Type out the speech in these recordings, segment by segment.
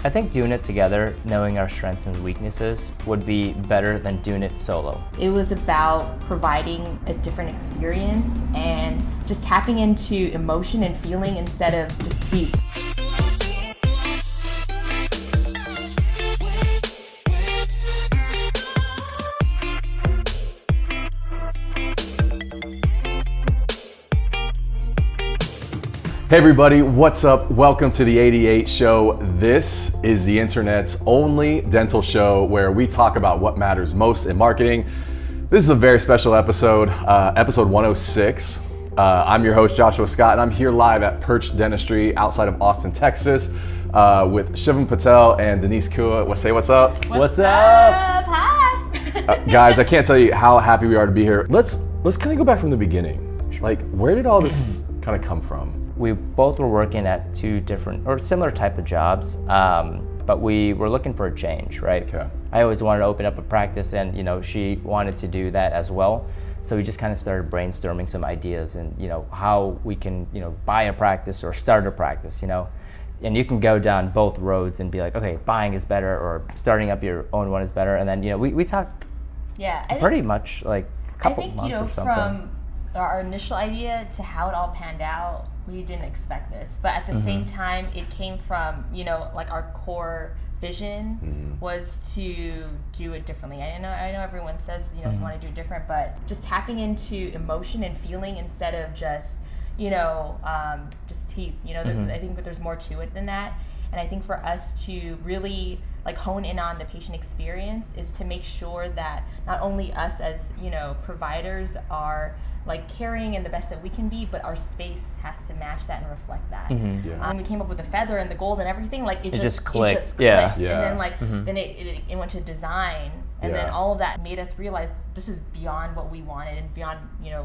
I think doing it together, knowing our strengths and weaknesses, would be better than doing it solo. It was about providing a different experience and just tapping into emotion and feeling instead of just teeth. Hey everybody, what's up? Welcome to the 88 Show. This is the internet's only dental show where we talk about what matters most in marketing. This is a very special episode, episode 106. I'm your host, Joshua Scott, and I'm here live at Perch Dentistry outside of Austin, Texas, with Shivam Patel and Denise Kua. What's up? What's up? Hi! Guys, I can't tell you how happy we are to be here. Let's kind of go back from the beginning. Like, where did all this kind of come from? We both were working at two different or similar type of jobs, but we were looking for a change, right? Okay. I always wanted to open up a practice, and she wanted to do that as well. So we just kind of started brainstorming some ideas and how we can buy a practice or start a practice, and you can go down both roads and be like, okay, buying is better or starting up your own one is better. And then we talked pretty much like a couple months or something. From our initial idea to how it all panned out, we didn't expect this, but at the same time, it came from like our core vision was to do it differently. I know everyone says you want to do it different, but just tapping into emotion and feeling instead of just just teeth. I think that there's more to it than that, and I think for us to really like hone in on the patient experience is to make sure that not only us as providers are like caring and the best that we can be, but our space has to match that and reflect that. When we came up with the feather and the gold and everything, like it just clicked. Yeah. And then like then it went to design, and then all of that made us realize this is beyond what we wanted and beyond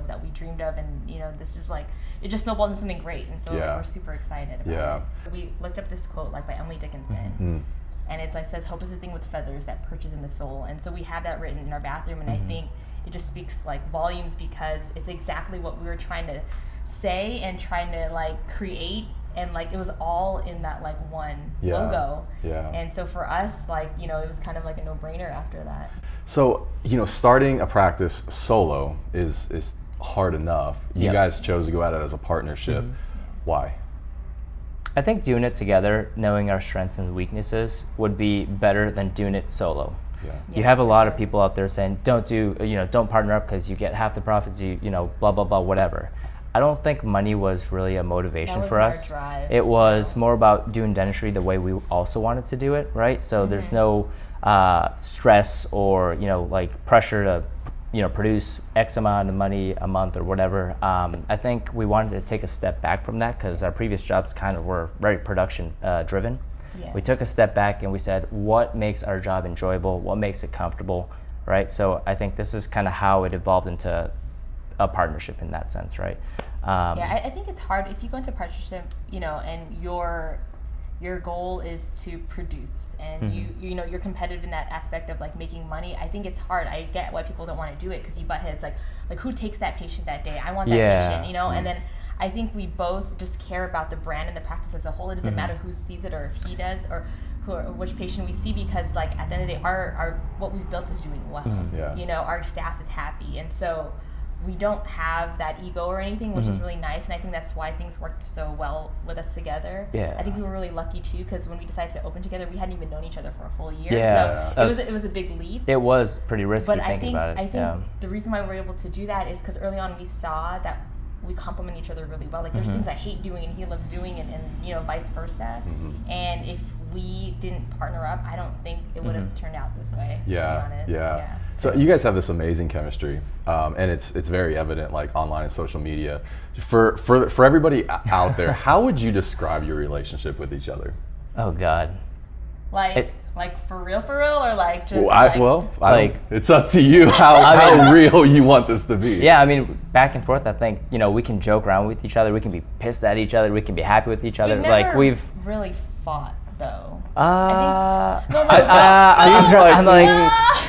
that we dreamed of, and this is like it just snowballed into something great, and so like, we're super excited about it. We looked up this quote like by Emily Dickinson. And it's like says, hope is a thing with feathers that perches in the soul. And so we have that written in our bathroom, and I think it just speaks like volumes because it's exactly what we were trying to say and trying to like create, and like it was all in that like one logo. And so for us, like it was kind of like a no-brainer after that. So starting a practice solo is hard enough. You guys chose to go at it as a partnership. Why? I think doing it together, knowing our strengths and weaknesses, would be better than doing it solo. You have a lot of people out there saying, don't partner up because you get half the profits, blah, blah, blah, whatever. I don't think money was really a motivation for us. Drive. It was more about doing dentistry the way we also wanted to do it, right? So there's no stress or, like pressure to, produce X amount of money a month or whatever. I think we wanted to take a step back from that because our previous jobs kind of were very production driven. We took a step back and we said, what makes our job enjoyable? What makes it comfortable, right? So I think this is kind of how it evolved into a partnership in that sense, right? I think it's hard if you go into a partnership, and your goal is to produce, and you're competitive in that aspect of like making money. I think it's hard. I get why people don't want to do it because you butt heads like who takes that patient that day? I want that patient, and then I think we both just care about the brand and the practice as a whole. It doesn't matter who sees it or if he does or which patient we see, because like at the end of the day, our what we've built is doing well. Our staff is happy, and so we don't have that ego or anything, which is really nice, and I think that's why things worked so well with us together. I think we were really lucky too, because when we decided to open together, we hadn't even known each other for a full year. So it was a big leap. It was pretty risky, but thinking about it. I think the reason why we were able to do that is because early on we saw that we complement each other really well. Like there's things I hate doing and he loves doing, and vice versa. And if we didn't partner up, I don't think it would have turned out this way. To be honest. So you guys have this amazing chemistry, and it's very evident, like online and social media. For everybody out there, how would you describe your relationship with each other? Oh God. Like for real, or like just it's up to you how real you want this to be. Yeah, I mean, back and forth. I think we can joke around with each other. We can be pissed at each other. We can be happy with each other. We've never really fought. though?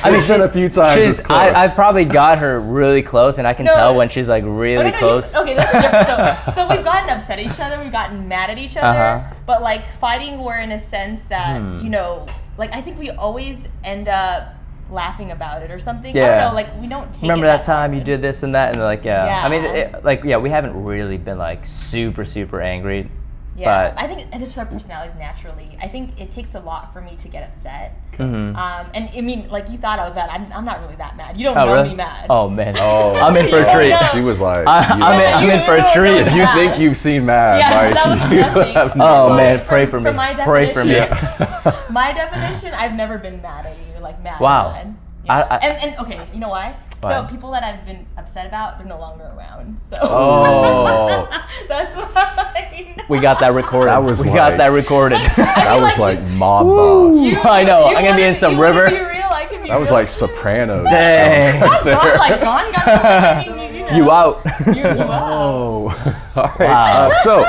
It's been a few times. I've probably got her really close, and I can tell when she's like really close. Okay, that's different. So we've gotten upset at each other, we've gotten mad at each other, but like fighting, we're in a sense that you know, like I think we always end up laughing about it or something. Yeah. I don't know, like we don't take Remember it that time you did this and that, and like Yeah. I mean, we haven't really been like super angry. Yeah, But I think it's just our personalities naturally. I think it takes a lot for me to get upset. Mm-hmm. And I mean, like you thought I was mad. I'm not really that mad. You don't Oh, know really? me mad. Oh man, Oh. I'm in for a treat. No. She was like, I'm in for a treat. if you think you've seen Mad, Yeah, like, that was you nothing. have Oh no- man, pray for me. my Pray for me. definition- My definition, I've never been mad at you, like mad. Wow. Mad. Yeah. I- and okay, you know why? Why? So people that I've been upset about, they're no longer around. So Oh. that's why. We got that recorded. We got that recorded. That was like mob Woo. boss. I know. I'm gonna be in some river. Be real, I can be That was real like too. Sopranos. Dang. Not like gone. You know. You out. You out. Oh. All right. Wow. So,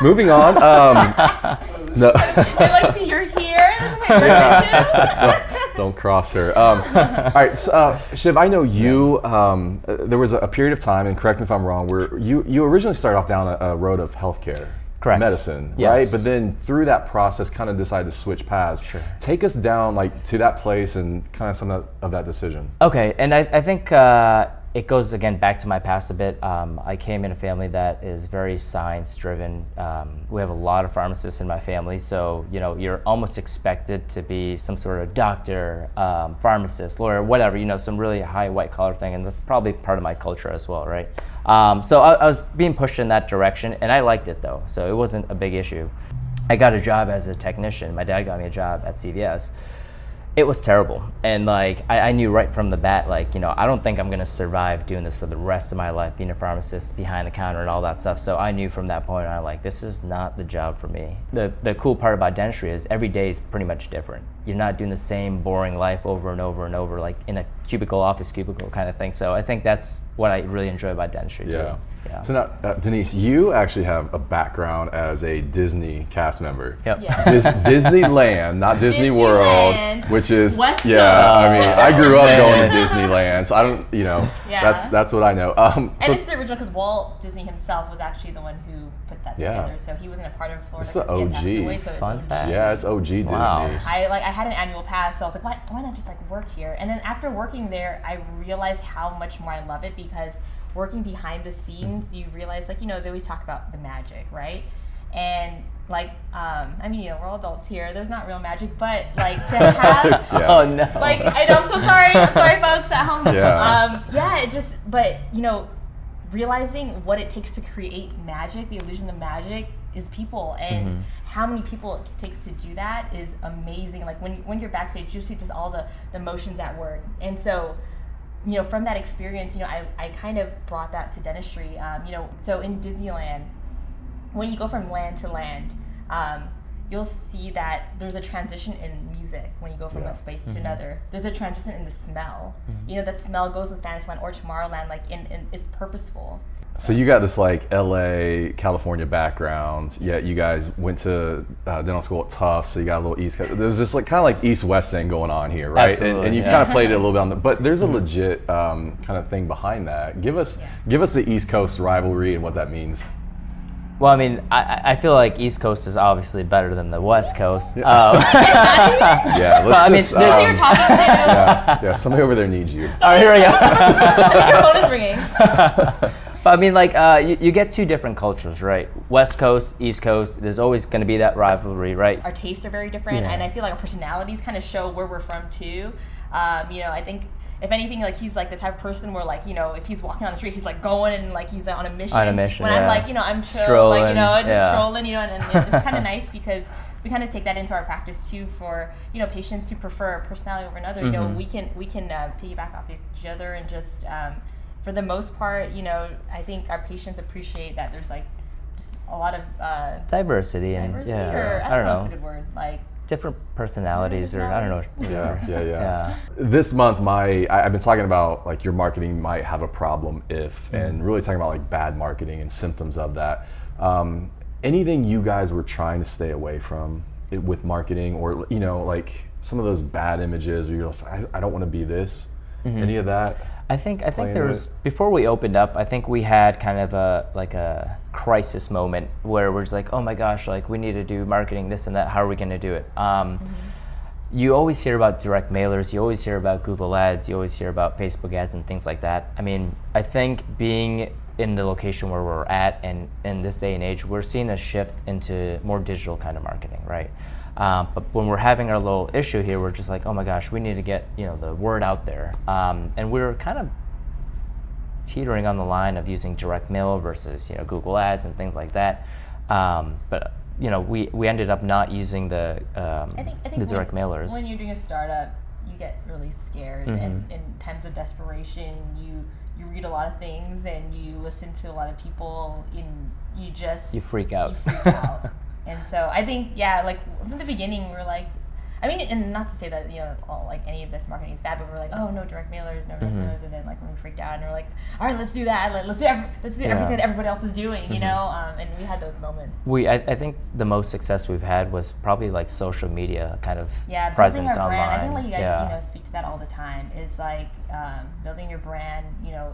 moving on. No. I like see you're here. This is my birthday too. Don't cross her. All right, so, Shiv, I know you. There was a period of time, and correct me if I'm wrong, where you originally started off down a road of healthcare, Correct. medicine, Yes. right? But then through that process, kind of decided to switch paths. Sure. Take us down like to that place and kind of some of that decision. Okay, and I think it goes again back to my past a bit. I came in a family that is very science driven. We have a lot of pharmacists in my family, so you know you're almost expected to be some sort of doctor, pharmacist, lawyer, whatever. You know, some really high white collar thing, and that's probably part of my culture as well, right? So I was being pushed in that direction, and I liked it though, so it wasn't a big issue. I got a job as a technician. My dad got me a job at CVS. It was terrible, and like I knew right from the bat, like, you know, I don't think I'm gonna survive doing this for the rest of my life, being a pharmacist behind the counter and all that stuff. So I knew from that point on, like, this is not the job for me. The cool part about dentistry is every day is pretty much different. You're not doing the same boring life over and over and over, like in a office cubicle kind of thing. So I think that's what I really enjoy about dentistry Yeah. too. Yeah. So now, Denise, you actually have a background as a Disney cast member. Yep. Yeah. Disneyland, not Disney World, Disneyland. which is West yeah. Coast. I mean, I grew up Man. going to Disneyland, so I don't, you know, Yeah. that's what I know. And So it's the original because Walt Disney himself was actually the one who put that Yeah. together. So he wasn't a part of Florida. It's the 'cause he had passed OG. away, so it's Fun OG. fact. yeah, it's OG Wow. Disney. I had an annual pass, so I was like, why not just like work here? And then after working there, I realized how much more I love it because working behind the scenes, you realize, like, you know, they always talk about the magic, right? And like, I mean, you know, we're all adults here. There's not real magic, but like to have, Yeah. Oh no. like, I know, I'm so sorry. I'm sorry, folks at home. Yeah. Yeah, it just, but you know, realizing what it takes to create magic, the illusion of magic, is people, and how many people it takes to do that is amazing. Like when you're backstage, you see just all the emotions at work, and so, you know, from that experience, you know, I kind of brought that to dentistry. You know, so in Disneyland, when you go from land to land, you'll see that there's a transition in music when you go from Yeah. one space to another. There's a transition in the smell. You know, that smell goes with Fantasyland or Tomorrowland, like, and it's purposeful. So you got this like LA, California background, yet you guys went to dental school at Tufts, so you got a little East Coast. There's this like kind of like East-West thing going on here, right? Absolutely, And you've yeah. kind of played it a little bit on the, but there's a legit kind of thing behind that. Give us the East Coast rivalry and what that means. Well, I mean, I feel like East Coast is obviously better than the West Coast. Yeah, let's I mean, just. there- You're talking to. yeah, somebody over there needs you. All right, here we go. I think your phone is ringing. But I mean, like, you get two different cultures, right? West Coast, East Coast. There's always going to be that rivalry, right? Our tastes are very different, Yeah. and I feel like our personalities kind of show where we're from too. You know, I think if anything, like, he's like the type of person where, like, you know, if he's walking on the street, he's like going and like he's on a mission. On a mission, When yeah. I'm like, you know, I'm chill, Strolling, like, you know, just yeah. strolling, you know, and it's kind of nice because we kind of take that into our practice too for, you know, patients who prefer a personality over another. You know, we can piggyback off each other and just for the most part, you know, I think our patients appreciate that there's like just a lot of Diversity and diversity, yeah, or I don't know if it's a know, good word, like. different personalities, or I don't know. Yeah. This month, I've been talking about like your marketing might have a problem if, and really talking about like bad marketing and symptoms of that. Anything you guys were trying to stay away from with marketing, or like some of those bad images, or you're just, I don't want to be this. Any of that? I think there was, before we opened up, I think we had kind of a crisis moment where we're just like, oh my gosh, like we need to do marketing, this and that. How are we going to do it? You always hear about direct mailers, you always hear about Google ads, you always hear about Facebook ads and things like that. I mean, I think being in the location where we're at, and in this day and age, we're seeing a shift into more digital kind of marketing, right? But when we're having our little issue here, we're just like, oh my gosh, we need to get the word out there. And we're kind of teetering on the line of using direct mail versus Google ads and things like that. But we ended up not using the direct mailers. When you're doing a startup, you get really scared, and in times of desperation, you read a lot of things and you listen to a lot of people, and you freak out. And so I think, like from the beginning, we're like, I mean, and not to say that like any of this marketing is bad, but we're like, oh no, direct mailers, and then like when we freaked out, and we're like, all right, let's do that, let's do everything that everybody else is doing, and we had those moments. I think the most success we've had was probably like social media kind of presence building our online. Brand. I think like you guys speak to that all the time. Is like building your brand,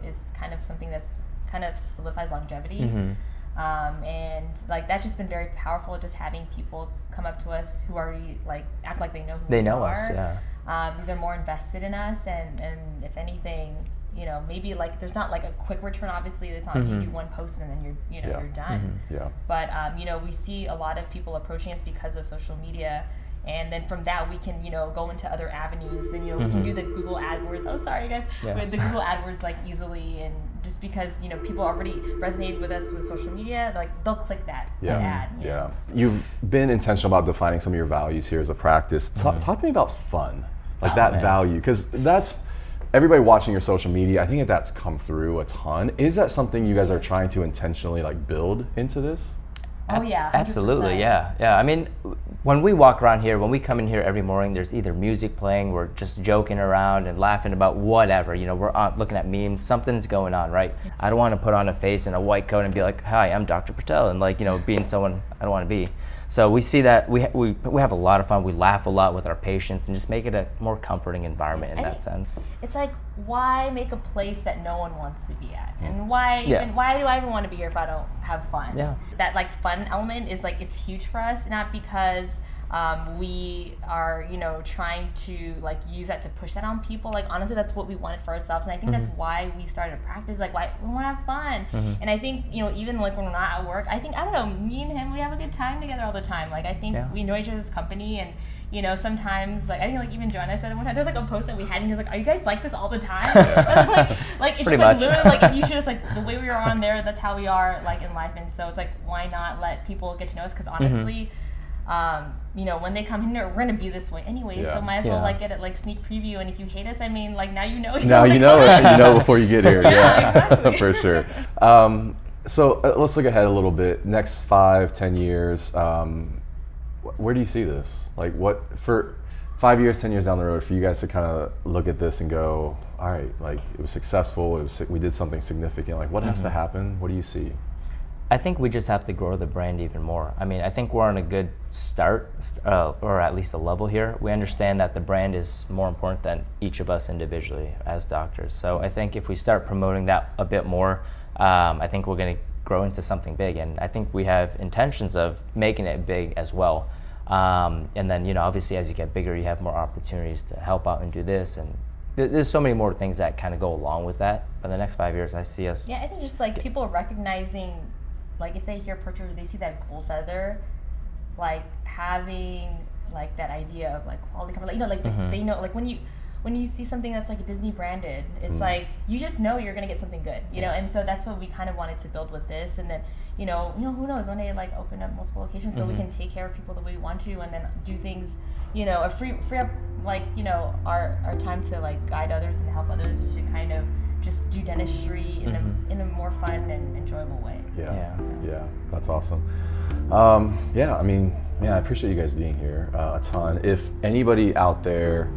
is kind of something that's kind of solidifies longevity. And like that's just been very powerful, just having people come up to us who already like act like they know who we are. Us. They're more invested in us, and if anything, maybe like there's not like a quick return. Obviously, it's not like you do one post and then you're done. But we see a lot of people approaching us because of social media. And then from that, we can, go into other avenues, and, we can do the Google AdWords. Oh, sorry, guys. With the Google AdWords, like, easily. And just because, people already resonated with us with social media, like, they'll click that ad. You've been intentional about defining some of your values here as a practice. Talk to me about fun, like value, because that's, everybody watching your social media, I think that's come through a ton. Is that something you guys are trying to intentionally, like, build into this? Oh yeah, 100%. Absolutely, yeah. I mean, when we walk around here, when we come in here every morning, there's either music playing, we're just joking around and laughing about whatever. We're looking at memes, something's going on, right? I don't want to put on a face and a white coat and be like, "Hi, I'm Dr. Patel," and like being someone I don't want to be. So we see that we have a lot of fun. We laugh a lot with our patients and just make it a more comforting environment in that sense. It's like, why make a place that no one wants to be at? And why do I even want to be here if I don't have fun? Yeah. That like fun element is like, it's huge for us, not because we are trying to like use that to push that on people. Like honestly, that's what we wanted for ourselves, and I think that's why we started a practice. Like, why we want to have fun. And I think even like when we're not at work, I think, I don't know, me and him, we have a good time together all the time. Like I think we know each other's company, and sometimes, like, I think, like, even Joanna said one time, there's, like, a post that we had, and he was like, are you guys like this all the time? like, it's pretty just, like, much. literally, like, if you should just, like, the way we are on there, that's how we are, like, in life, and so it's, like, why not let people get to know us? Because, honestly, when they come in here, we're going to be this way anyway, so might as well, like, get it, like, sneak preview, and if you hate us, I mean, like, now you know. Now you know it. You know before you get here. Exactly. For sure. So let's look ahead a little bit. Next 5-10 years, where do you see this? Like, what for 5 years, 10 years down the road, for you guys to kind of look at this and go, all right, like it was successful, we did something significant. Like, what has to happen? What do you see? I think we just have to grow the brand even more. I mean, I think we're on a good start, or at least a level here. We understand that the brand is more important than each of us individually as doctors. So I think if we start promoting that a bit more, I think we're going to grow into something big, and I think we have intentions of making it big as well. And then obviously as you get bigger, you have more opportunities to help out and do this, and there's so many more things that kind of go along with that. But the next 5 years, I see us. I think just like people recognizing, like if they hear Perch, they see that gold feather, like having like that idea of like quality cover, like they know, like when you see something that's like Disney branded, it's like you just know you're gonna get something good, and so that's what we kind of wanted to build with this, and then who knows, one day like open up multiple locations so we can take care of people the way we want to, and then do things, free up like our time to like guide others and help others to kind of just do dentistry in a more fun and enjoyable way. Yeah, that's awesome. I appreciate you guys being here a ton. If anybody out there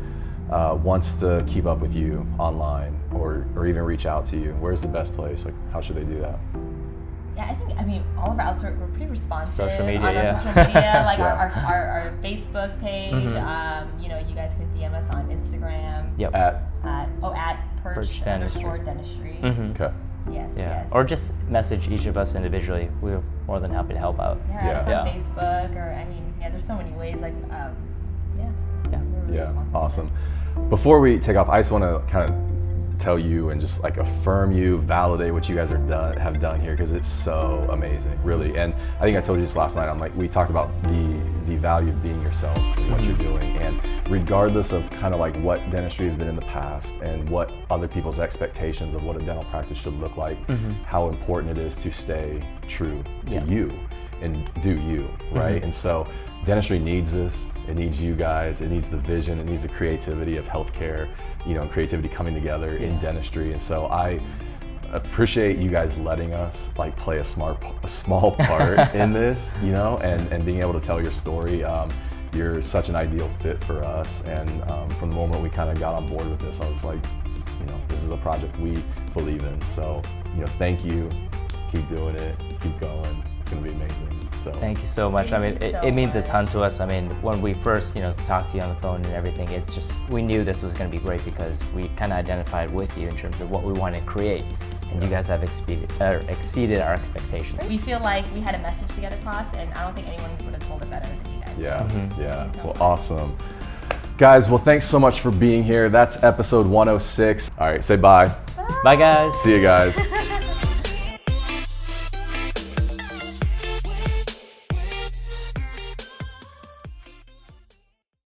wants to keep up with you online or even reach out to you, where's the best place? Like, how should they do that? Yeah, I mean, all of our outlets, we're pretty responsive Social media, on our yeah. social media, like Yeah. our Facebook page. You know, you guys can DM us on Instagram. Yep. At At Perch Perch_Dentistry. Mhm. Yes, Yeah. yes. Or just message each of us individually. We're more than happy to help out. Yeah, add us Yeah. on Facebook, or I mean, yeah, there's so many ways. Like, yeah. Yeah. We're really Yeah, responsive. awesome. Before we take off, I just want to kind of tell you and just like affirm you, validate what you guys have done here, because it's so amazing, really. And I think I told you this last night. I'm like, we talked about the value of being yourself and what you're doing, and regardless of kind of like what dentistry has been in the past and what other people's expectations of what a dental practice should look like, how important it is to stay true to you and do you, right? And so dentistry needs this. It needs you guys. It needs the vision. It needs the creativity of healthcare, you know, and creativity coming together in dentistry. And so I appreciate you guys letting us like play a small part in this, you know, and being able to tell your story. You're such an ideal fit for us. And from the moment we kind of got on board with this, I was like, you know, this is a project we believe in. So, you know, thank you. Keep doing it. Keep going. It's going to be amazing. So Thank you so much. I mean, Thank you so it means a ton much. to us. I mean, when we first, you know, talked to you on the phone and everything, it just, we knew this was going to be great because we kind of identified with you in terms of what we want to create. And you guys have exceeded our expectations. We feel like we had a message to get across, and I don't think anyone would have told it better than you guys. Yeah. so Well, much. awesome. Guys, well, thanks so much for being here. That's episode 106. All right, say bye. Bye, guys. See you guys.